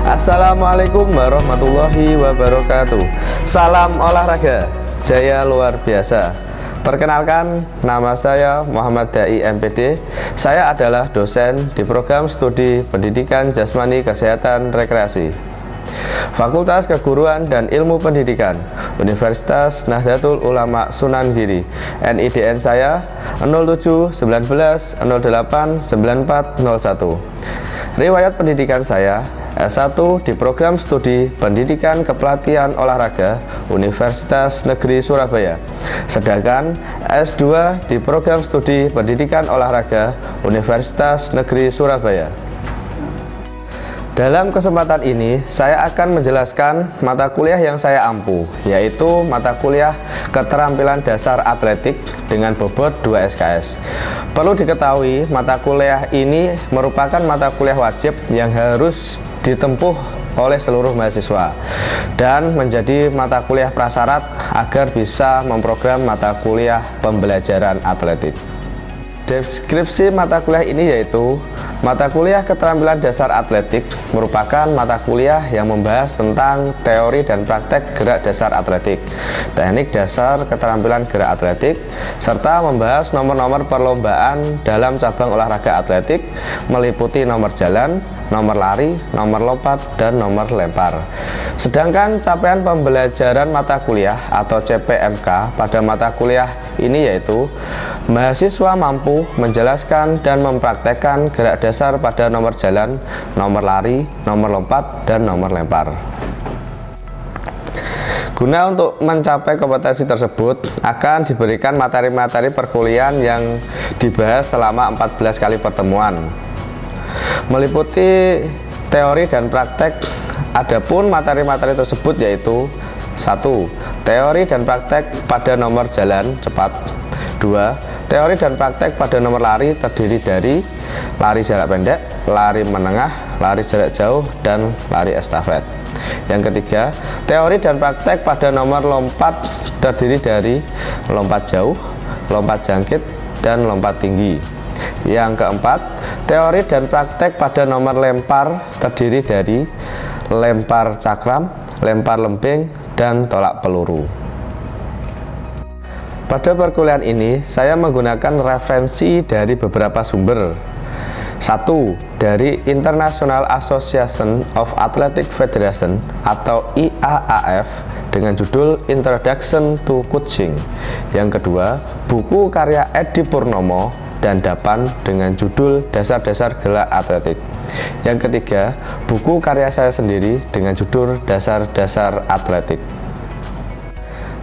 Assalamualaikum warahmatullahi wabarakatuh. Salam olahraga, jaya luar biasa. Perkenalkan, nama saya Muhammad Dai MPD. Saya adalah dosen di program studi Pendidikan Jasmani Kesehatan Rekreasi, Fakultas Keguruan dan Ilmu Pendidikan, Universitas Nahdlatul Ulama Sunan Giri. NIDN saya 07 19 08 9401. Riwayat pendidikan saya S1 di program studi Pendidikan Kepelatihan Olahraga Universitas Negeri Surabaya, sedangkan S2 di program studi Pendidikan Olahraga Universitas Negeri Surabaya. Dalam kesempatan ini, saya akan menjelaskan mata kuliah yang saya ampu, yaitu mata kuliah Keterampilan Dasar Atletik dengan bobot 2 SKS. Perlu diketahui, mata kuliah ini merupakan mata kuliah wajib yang harus ditempuh oleh seluruh mahasiswa dan menjadi mata kuliah prasyarat agar bisa memprogram mata kuliah pembelajaran atletik. Deskripsi mata kuliah ini yaitu mata kuliah Keterampilan Dasar Atletik merupakan mata kuliah yang membahas tentang teori dan praktek gerak dasar atletik, teknik dasar keterampilan gerak atletik, serta membahas nomor-nomor perlombaan dalam cabang olahraga atletik meliputi nomor jalan, nomor lari, nomor lompat, dan nomor lempar. Sedangkan capaian pembelajaran mata kuliah atau CPMK pada mata kuliah ini yaitu mahasiswa mampu menjelaskan dan mempraktekkan gerak dasar pada nomor jalan, nomor lari, nomor lompat, dan nomor lempar. Guna untuk mencapai kompetensi tersebut akan diberikan materi-materi perkuliahan yang dibahas selama 14 kali pertemuan, meliputi teori dan praktek. Adapun materi-materi tersebut yaitu 1. Teori dan praktek pada nomor jalan cepat. 2. Teori dan praktek pada nomor lari terdiri dari lari jarak pendek, lari menengah, lari jarak jauh, dan lari estafet. Yang ketiga, teori dan praktek pada nomor lompat terdiri dari lompat jauh, lompat jangkit, dan lompat tinggi. Yang keempat, teori dan praktek pada nomor lempar terdiri dari lempar cakram, lempar lembing, dan tolak peluru. Pada perkuliahan ini, saya menggunakan referensi dari beberapa sumber. 1. Dari International Association of Athletic Federation atau IAAF dengan judul Introduction to Coaching. Yang kedua, buku karya Edi Purnomo dan Dapan dengan judul Dasar-Dasar Gerak Atletik. Yang ketiga, buku karya saya sendiri dengan judul Dasar-Dasar Atletik.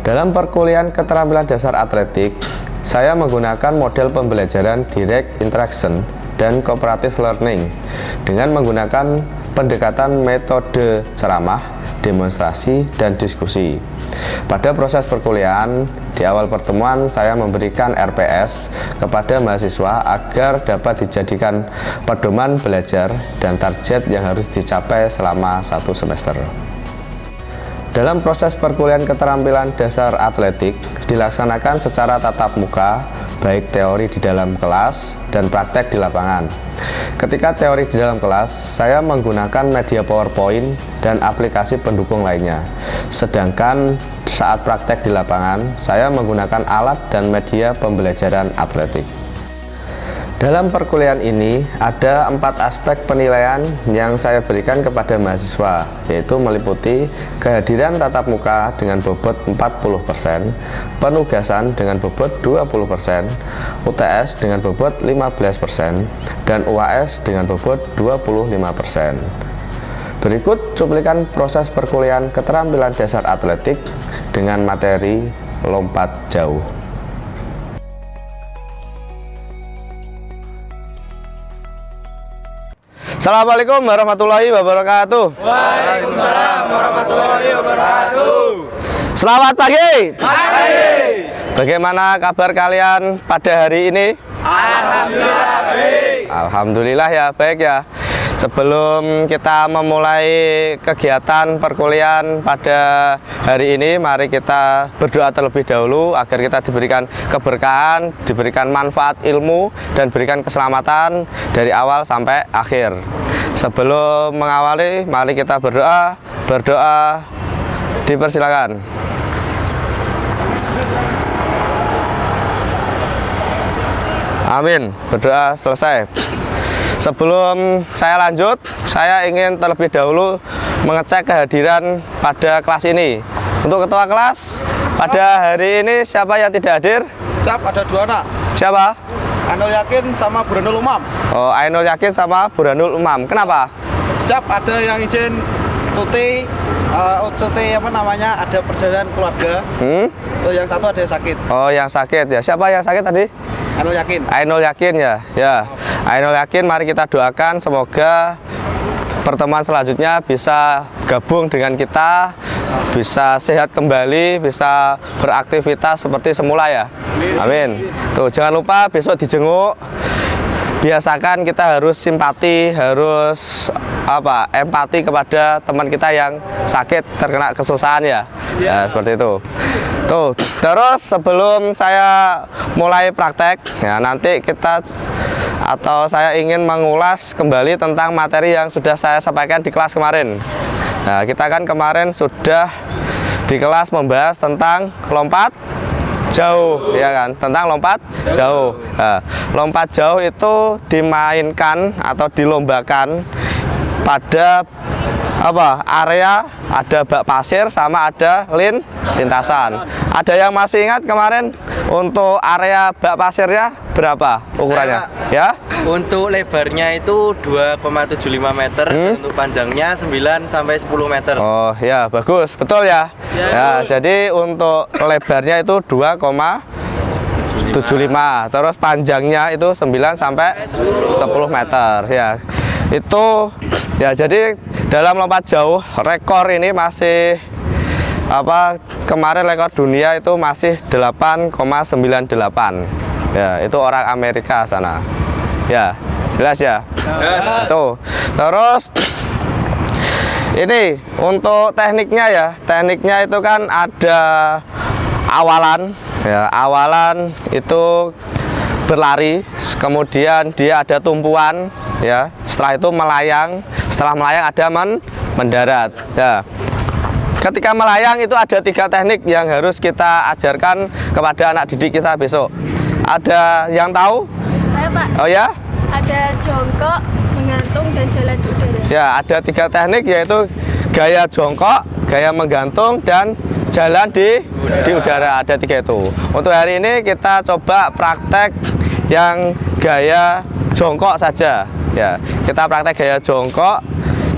Dalam perkuliahan Keterampilan Dasar Atletik, saya menggunakan model pembelajaran Direct Interaction dan Cooperative Learning dengan menggunakan pendekatan metode ceramah, demonstrasi, dan diskusi. Pada proses perkuliahan, di awal pertemuan saya memberikan RPS kepada mahasiswa agar dapat dijadikan pedoman belajar dan target yang harus dicapai selama 1 semester. Dalam proses perkuliahan Keterampilan Dasar Atletik dilaksanakan secara tatap muka, baik teori di dalam kelas dan praktek di lapangan. Ketika teori di dalam kelas, saya menggunakan media PowerPoint dan aplikasi pendukung lainnya. Sedangkan saat praktek di lapangan, saya menggunakan alat dan media pembelajaran atletik. Dalam perkuliahan ini, ada 4 aspek penilaian yang saya berikan kepada mahasiswa, yaitu meliputi kehadiran tatap muka dengan bobot 40%, penugasan dengan bobot 20%, UTS dengan bobot 15%, dan UAS dengan bobot 25%. Berikut cuplikan proses perkuliahan Keterampilan Dasar Atletik dengan materi lompat jauh. Assalamualaikum warahmatullahi wabarakatuh. Waalaikumsalam warahmatullahi wabarakatuh. Selamat pagi. Pagi. Bagaimana kabar kalian pada hari ini? Alhamdulillah baik. Alhamdulillah ya, baik ya. Sebelum kita memulai kegiatan perkuliahan pada hari ini, mari kita berdoa terlebih dahulu agar kita diberikan keberkahan, diberikan manfaat ilmu, dan berikan keselamatan dari awal sampai akhir. Sebelum mengawali, mari kita berdoa. Berdoa dipersilakan. Amin. Berdoa selesai. Sebelum saya lanjut, saya ingin terlebih dahulu mengecek kehadiran pada kelas ini. Untuk ketua kelas, pada hari ini siapa yang tidak hadir? Siap, ada 2 anak. Siapa? Ainul Yakin sama Burhanul Umam. Oh, Ainul Yakin sama Burhanul Umam. Kenapa? Siap, ada yang izin cuti, apa namanya, ada perjalanan keluarga. Terus yang satu ada yang sakit. Oh, yang sakit ya. Siapa yang sakit tadi? Ainul Yakin. Ainul Yakin ya. Ya. Ainul Yakin, mari kita doakan semoga pertemuan selanjutnya bisa gabung dengan kita, bisa sehat kembali, bisa beraktivitas seperti semula ya. Amin. Tuh, jangan lupa besok dijenguk. Biasakan kita harus simpati, harus empati kepada teman kita yang sakit, terkena kesusahan ya. Ya, seperti itu. Tuh, terus sebelum saya mulai praktek, ya nanti saya ingin mengulas kembali tentang materi yang sudah saya sampaikan di kelas kemarin. Nah, kita kan kemarin sudah di kelas membahas tentang lompat jauh, ya kan? Tentang lompat jauh. Nah, lompat jauh itu dimainkan atau dilombakan pada area, ada bak pasir sama ada lintasan. Ada yang masih ingat kemarin untuk area bak pasirnya berapa ukurannya? Ya? Untuk lebarnya itu 2,75 meter, dan untuk panjangnya 9 sampai 10 meter. Oh ya, bagus, betul ya. Ya, jadi untuk lebarnya itu 2,75, terus panjangnya itu 9 sampai 10 meter ya. Itu ya, jadi dalam lompat jauh rekor ini masih kemarin rekor dunia itu masih 8,98. Ya, itu orang Amerika sana. Ya, jelas ya. Tuh. Terus ini untuk tekniknya ya. Tekniknya itu kan ada awalan ya. Awalan itu berlari, kemudian dia ada tumpuan ya. Setelah itu melayang, setelah melayang ada mendarat ya. Ketika melayang itu ada 3 teknik yang harus kita ajarkan kepada anak didik kita besok. Ada yang tahu? Saya, Pak. Oh ya? Ada jongkok, menggantung, dan jalan di udara. Ya, ada 3 teknik, yaitu gaya jongkok, gaya menggantung, dan jalan di udara. Ada 3 itu. Untuk hari ini kita coba praktek yang gaya jongkok saja. Ya, kita praktek gaya jongkok.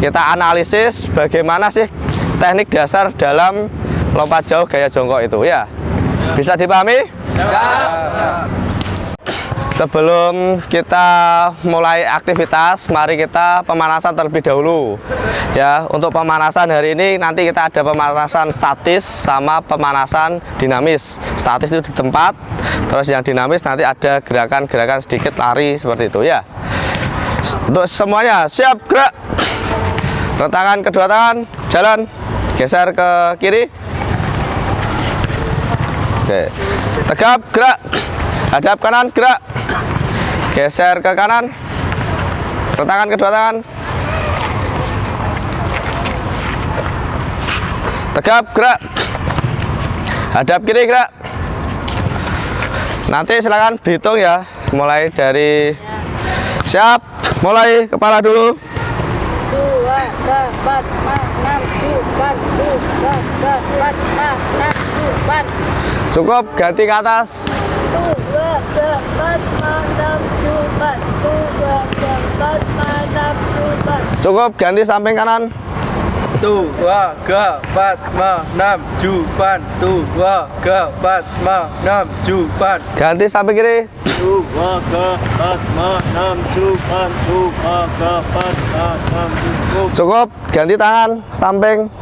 Kita analisis bagaimana sih teknik dasar dalam lompat jauh gaya jongkok itu ya. Bisa dipahami? Sebelum kita mulai aktivitas, mari kita pemanasan terlebih dahulu. Ya, untuk pemanasan hari ini nanti kita ada pemanasan statis sama pemanasan dinamis. Statis itu di tempat, terus yang dinamis nanti ada gerakan-gerakan sedikit lari seperti itu ya. Untuk semuanya siap, gerak. Rentakan kedua tangan, jalan. Geser ke kiri. Oke. Tegap, gerak. Hadap kanan, gerak. Geser ke kanan. Rentakan kedua tangan. Tegap, gerak. Hadap kiri, gerak. Nanti silakan dihitung ya. Mulai dari siap. Mulai kepala dulu. 2, 3, 4, 5, 6, 7, 8, 9, 10, 11, 12, 13, 14. Cukup, ganti ke atas. 1, 2, 3, 4, 5, 6, 7, 8. 1, 2, 3, 4, 5, 6, 7, 8. Cukup, ganti samping kanan. 1, 2, 3, 4, 5, 6, 7, 8. 1, 2, 3, 4, 5, 6, 7, 8. Ganti samping kiri. 2, 3, 4, 5, 6, 7, 8. 2, 3, 4, 5, 6, 7. Cukup, ganti tangan samping.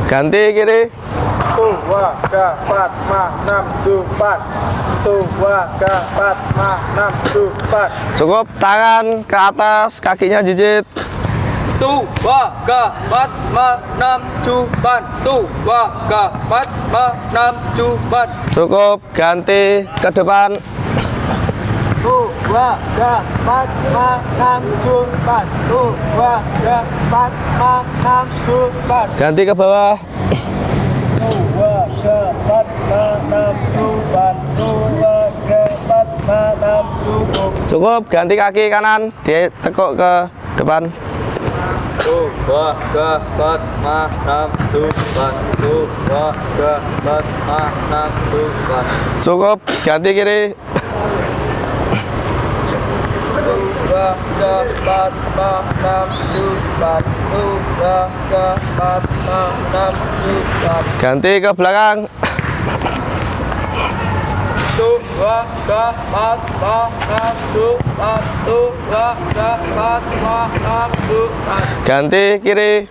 Ganti kiri. 1, 2, 3, 4, 5, 6, 7, 8. 1, 2, 3, 4, 5, 6, 7, 8. Cukup, tangan ke atas, kakinya jijit. Cukup, ganti ke depan. 1, 2, 3, 4, 5, 6, 7, 8. 1, 2, 3, 4, 5, 6, 7, 8. Ganti ke bawah. 1, 2, 3, 4, 5, 6, 7, 8. 1, 2, 3, 4, 5, 6, 7. Cukup, ganti kaki kanan, ditekuk ke depan. 1, 2, 3, 4, 5, 6, 7, 8. 1, 2, 3, 4, 5, 6, 7, 8. Cukup, ganti kiri. 1, 2, 3, 4, 5, 6, 7, 8. 1, 2, 3, 4, 5, 6, 7, 8. Ganti ke belakang. 1, 2, 3, 4, 5, 6, 7, 8. 1, 2, 3, 4, 5, 6, 7, 8. Ganti kiri.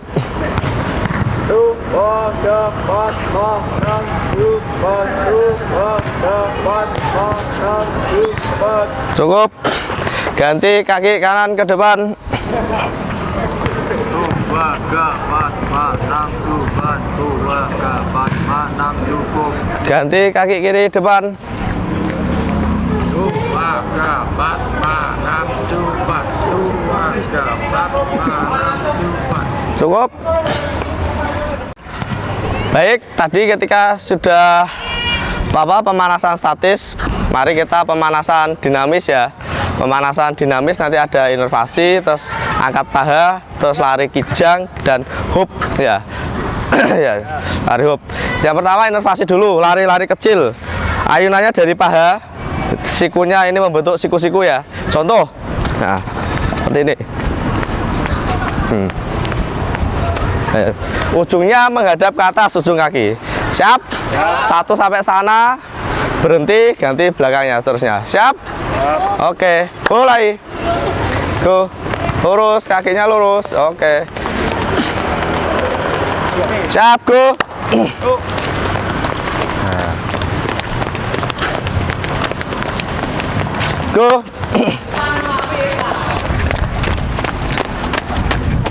1, 2, 3, 4, 5, 6, 7, 8. 1, 2, 3, 4, 5, 6, 7, 8. Cukup. Ganti kaki kanan ke depan. 1, 2, 3, 4, 5, 6, 7, 1, 2, 3, 4, 5, 6, cukup. Ganti kaki kiri depan. 1, 2, 3, 4, 5, 6, 7, 2, 3, 4, 5, 6, 7. Cukup. Baik, tadi ketika sudah pemanasan statis, mari kita pemanasan dinamis ya. Pemanasan dinamis nanti ada inervasi, terus angkat paha, terus lari kijang dan hoop ya. Ya, lari hoop. Yang pertama inervasi dulu, lari-lari kecil. Ayunannya dari paha, sikunya ini membentuk siku-siku ya. Contoh, nah seperti ini. Ujungnya menghadap ke atas, ujung kaki. Siap? 1 sampai sana, berhenti, ganti belakangnya, seterusnya. Siap? Oke, mulai. Go. Lurus, kakinya lurus. Oke. Siap, go. Go.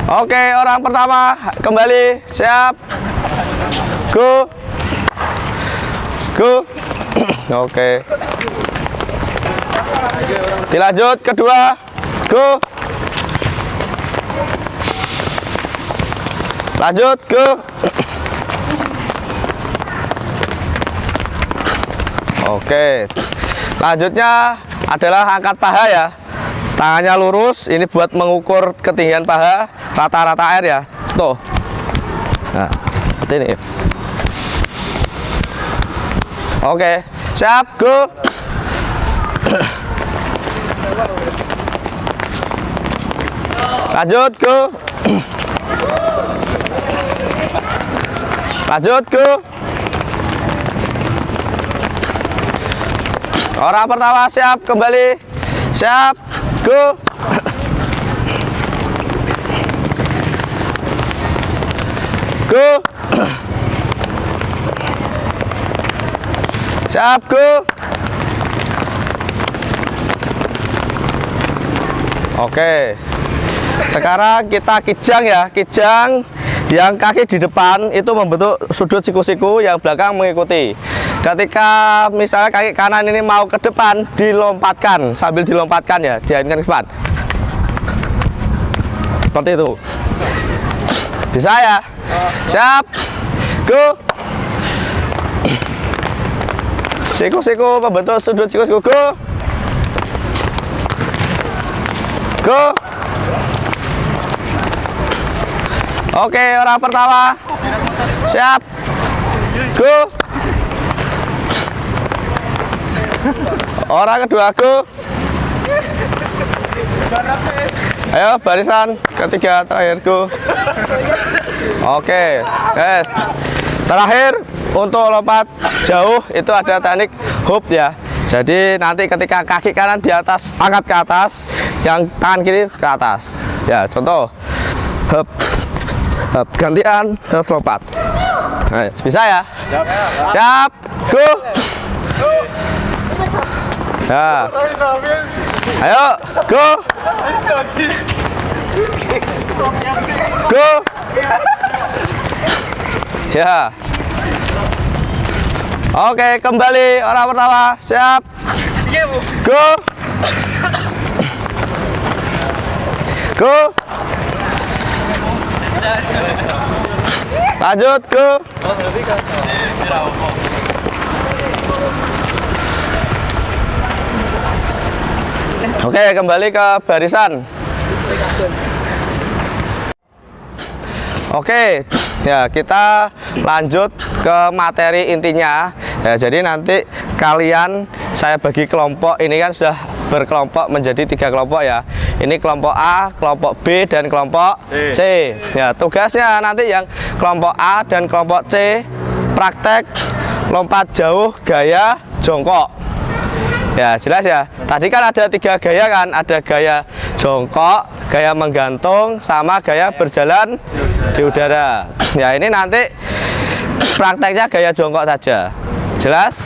Oke, orang pertama kembali. Siap. Go. Go. Oke. Dilanjut kedua. Go. Lanjut, go. Oke. Lanjutnya adalah angkat paha ya. Tangannya lurus, ini buat mengukur ketinggian paha, rata-rata air ya. Tuh. Nah, seperti ini. Oke, siap, go. Lanjut, go. Lanjut, go. Orang pertama siap, kembali. Siap, go. Go. Siap, go. Oke. Sekarang kita kijang ya, kijang yang kaki di depan itu membentuk sudut siku-siku, yang belakang mengikuti. Ketika misalnya kaki kanan ini mau ke depan, dilompatkan, sambil dilompatkan ya, diarahkan ke depan. Seperti itu. Bisa ya? Siap. Go. Siku-siku membentuk sudut siku-siku. Go. Go. Oke, orang pertama. Siap. Go. Orang kedua, go. Ayo, barisan ketiga terakhir, go. Oke, guys. Terakhir untuk lompat jauh itu ada teknik hoop ya. Jadi nanti ketika kaki kanan di atas, angkat ke atas, yang tangan kiri ke atas. Ya, contoh hoop, hoop gantian terus lompat. Nah, bisa ya? Siap, go. Ya. Ayo, go. Go. Ya. Oke, kembali orang pertama. Siap. Go. Go. Lanjut, go. Oke, kembali ke barisan. Oke, ya kita lanjut ke materi intinya. Ya, jadi nanti kalian saya bagi kelompok ini kan sudah berkelompok menjadi 3 kelompok ya. Ini kelompok A, kelompok B, dan kelompok C. Ya, tugasnya nanti yang kelompok A dan kelompok C praktek lompat jauh gaya jongkok. Ya, jelas ya. Tadi kan ada 3 gaya kan, ada gaya jongkok, gaya menggantung, sama gaya berjalan di udara. Ya, ini nanti prakteknya gaya jongkok saja. Jelas?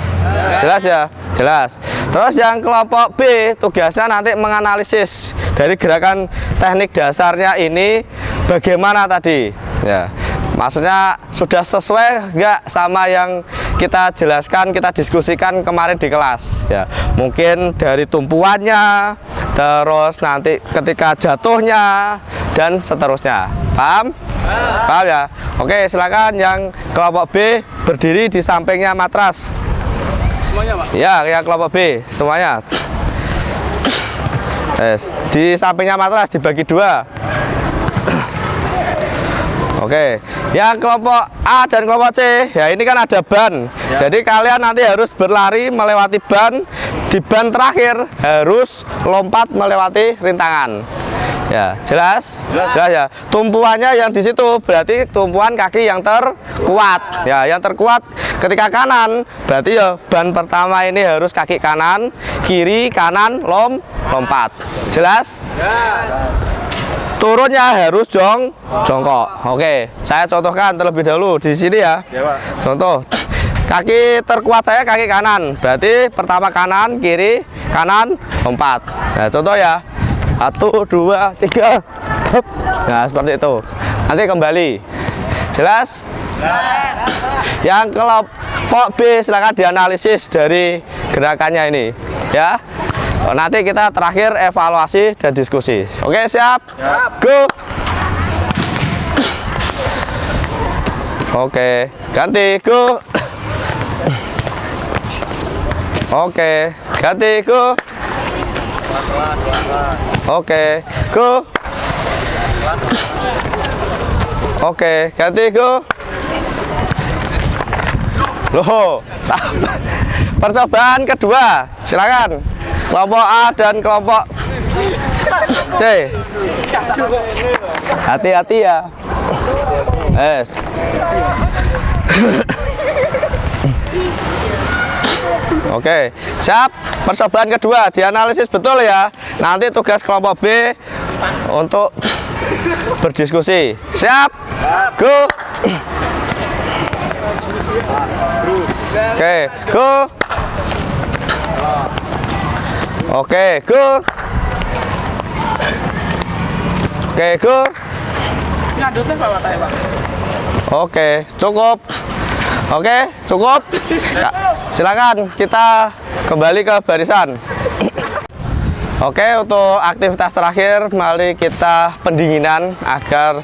Jelas ya? Jelas. Terus yang kelompok B tugasnya nanti menganalisis dari gerakan teknik dasarnya ini bagaimana tadi. Ya. Maksudnya sudah sesuai nggak sama yang kita jelaskan, kita diskusikan kemarin di kelas ya. Mungkin dari tumpuannya, terus nanti ketika jatuhnya, dan seterusnya. Paham? Paham ya? Oke, silakan yang kelompok B berdiri di sampingnya matras. Semuanya, Pak? Ya, yang kelompok B semuanya. Di sampingnya matras dibagi 2. Oke, yang kelompok A dan kelompok C, ya ini kan ada ban. Ya. Jadi kalian nanti harus berlari melewati ban. Di ban terakhir harus lompat melewati rintangan. Ya, jelas? Jelas ya. Tumpuannya yang di situ berarti tumpuan kaki yang terkuat. Ya, yang terkuat ketika kanan berarti ya ban pertama ini harus kaki kanan, kiri, kanan, lompat. Jelas? Ya. Turunnya harus jongkok. Oke, saya contohkan terlebih dahulu di sini ya. Ya, Pak. Contoh, kaki terkuat saya kaki kanan. Berarti pertama kanan, kiri, kanan, lompat. Nah, contoh ya. 1, 2, 3. Nah, seperti itu. Nanti kembali. Jelas? Yang kelompok B silakan dianalisis dari gerakannya ini, ya. Nanti kita terakhir evaluasi dan diskusi. Oke, siap? Siap. Go. Oke, ganti, go. Oke, ganti, go. Oke, go. Oke, ganti, go. Loh, percobaan kedua, silakan. Kelompok A dan kelompok C. Hati-hati ya. Oke, siap. Percobaan kedua dianalisis betul ya. Nanti tugas kelompok B untuk berdiskusi. Siap? Go. Oke, go. Oke, go. Oke, go. Oke, cukup. Oke, cukup. Ya, silakan kita kembali ke barisan. Oke, untuk aktivitas terakhir, mari kita pendinginan agar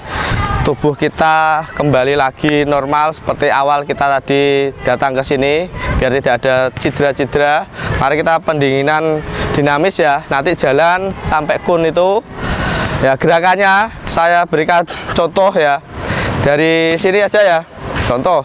tubuh kita kembali lagi normal seperti awal kita tadi datang ke sini, biar tidak ada cedera-cedera. Mari kita pendinginan dinamis ya. Nanti jalan sampai kun itu. Ya, gerakannya saya berikan contoh ya. Dari sini aja ya. Contoh.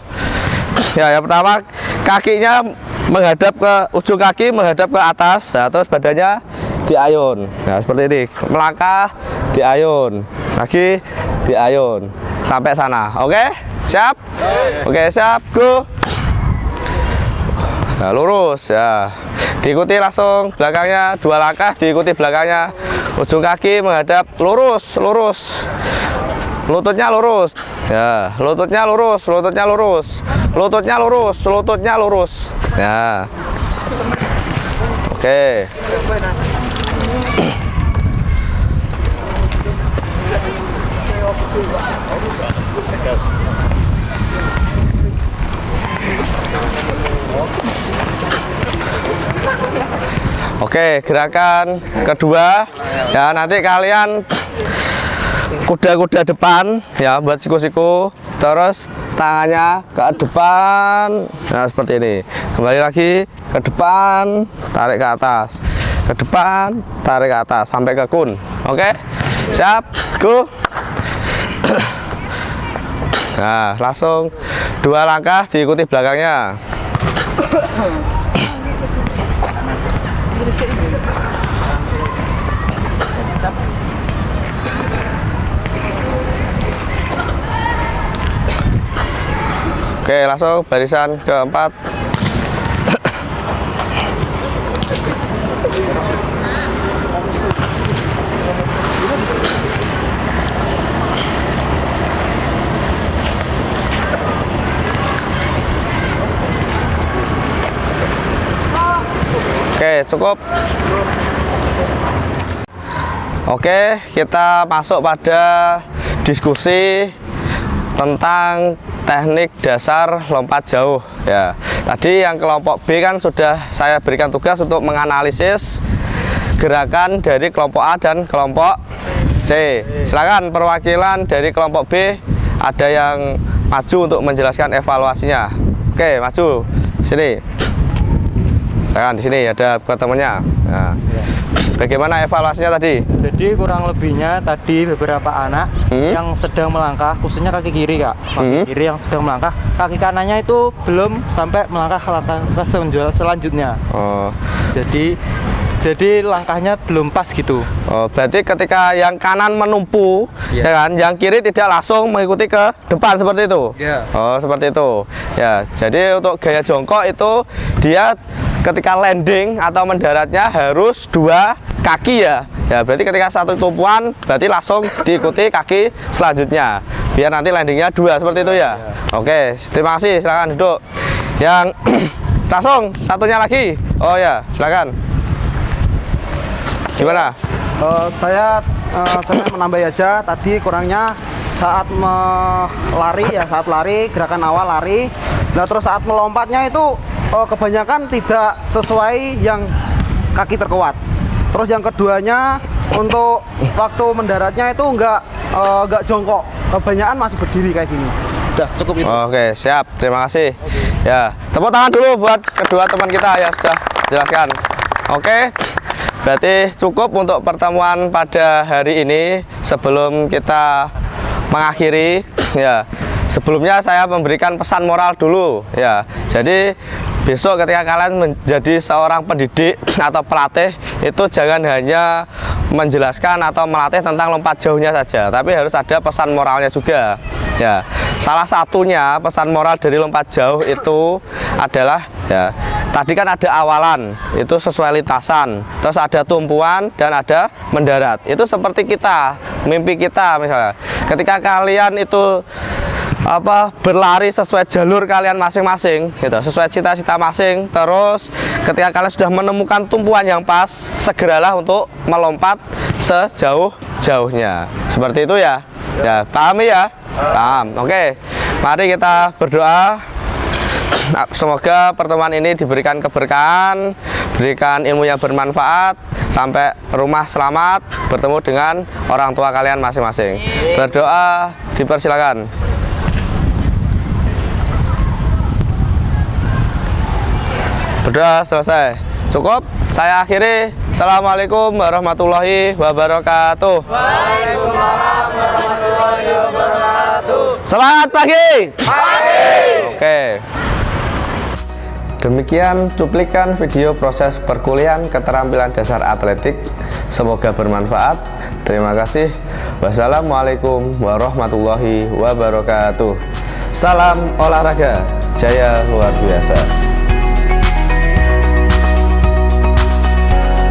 Ya, yang pertama kakinya menghadap ke ujung kaki menghadap ke atas. Nah, terus badannya diayun. Nah, seperti ini. Melangkah diayun. Lagi diayun sampai sana. Oke? Siap? Oke, siap. Go. Nah, lurus ya. Diikuti langsung belakangnya 2 langkah, diikuti belakangnya. Ujung kaki menghadap lurus, lurus. Lututnya lurus. Ya, lututnya lurus, lututnya lurus. Lututnya lurus, lututnya lurus. Ya. Oke. 1, Oke, gerakan kedua ya, nanti kalian kuda-kuda depan ya buat siku-siku, terus tangannya ke depan, nah seperti ini. Kembali lagi ke depan, tarik ke atas, ke depan, tarik ke atas sampai ke kun. Oke, siap, go. Nah, langsung 2 langkah diikuti belakangnya. Oke, langsung barisan keempat. Oke, cukup. Oke, kita masuk pada diskusi tentang teknik dasar lompat jauh ya. Tadi yang kelompok B kan sudah saya berikan tugas untuk menganalisis gerakan dari kelompok A dan kelompok C. Silakan perwakilan dari kelompok B ada yang maju untuk menjelaskan evaluasinya. Oke, maju sini. Silakan di sini ada temannya. Nah, bagaimana evaluasinya tadi? Jadi kurang lebihnya tadi beberapa anak yang sedang melangkah, khususnya kaki kiri kak, kaki kiri yang sedang melangkah, kaki kanannya itu belum sampai melangkah ke selanjutnya. Oh. Jadi langkahnya belum pas gitu. Oh, berarti ketika yang kanan menumpu, ya kan, yang kiri tidak langsung mengikuti ke depan seperti itu. Oh, seperti itu. Ya, jadi untuk gaya jongkok itu dia ketika landing atau mendaratnya harus 2 kaki ya. Ya, berarti ketika satu tumpuan berarti langsung diikuti kaki selanjutnya. Biar nanti landingnya 2 seperti itu ya. Oke, terima kasih. Silakan duduk. Yang langsung satunya lagi. Oh ya, silakan. Gimana? Saya menambah aja tadi kurangnya saat lari ya, saat lari gerakan awal lari. Nah terus saat melompatnya itu kebanyakan tidak sesuai yang kaki terkuat. Terus yang keduanya untuk waktu mendaratnya itu enggak jongkok, kebanyakan masih berdiri kayak gini. Udah cukup itu. Oke, siap. Terima kasih. Ya, tepuk tangan dulu buat kedua teman kita yang sudah jelaskan. Oke. Berarti cukup untuk pertemuan pada hari ini. Sebelum kita mengakhiri ya, sebelumnya saya memberikan pesan moral dulu ya. Jadi besok ketika kalian menjadi seorang pendidik atau pelatih, itu jangan hanya menjelaskan atau melatih tentang lompat jauhnya saja, tapi harus ada pesan moralnya juga ya. Salah satunya pesan moral dari lompat jauh itu adalah ya, tadi kan ada awalan, itu sesuai lintasan, terus ada tumpuan dan ada mendarat. Itu seperti kita, mimpi kita misalnya. Ketika kalian itu berlari sesuai jalur kalian masing-masing gitu, sesuai cita-cita masing, terus ketika kalian sudah menemukan tumpuan yang pas, segeralah untuk melompat sejauh-jauhnya. Seperti itu ya. Ya, pahami ya? Paham. Oke. Mari kita berdoa. Semoga pertemuan ini diberikan keberkahan, berikan ilmu yang bermanfaat, sampai rumah selamat, bertemu dengan orang tua kalian masing-masing. Berdoa dipersilakan. Berdoa selesai. Cukup. Saya akhiri. Assalamualaikum warahmatullahi wabarakatuh. Waalaikumsalam warahmatullahi wabarakatuh. Semangat pagi. Pagi. Oke. Demikian cuplikan video proses perkuliahan keterampilan dasar atletik. Semoga bermanfaat. Terima kasih. Wassalamualaikum warahmatullahi wabarakatuh. Salam olahraga, jaya luar biasa.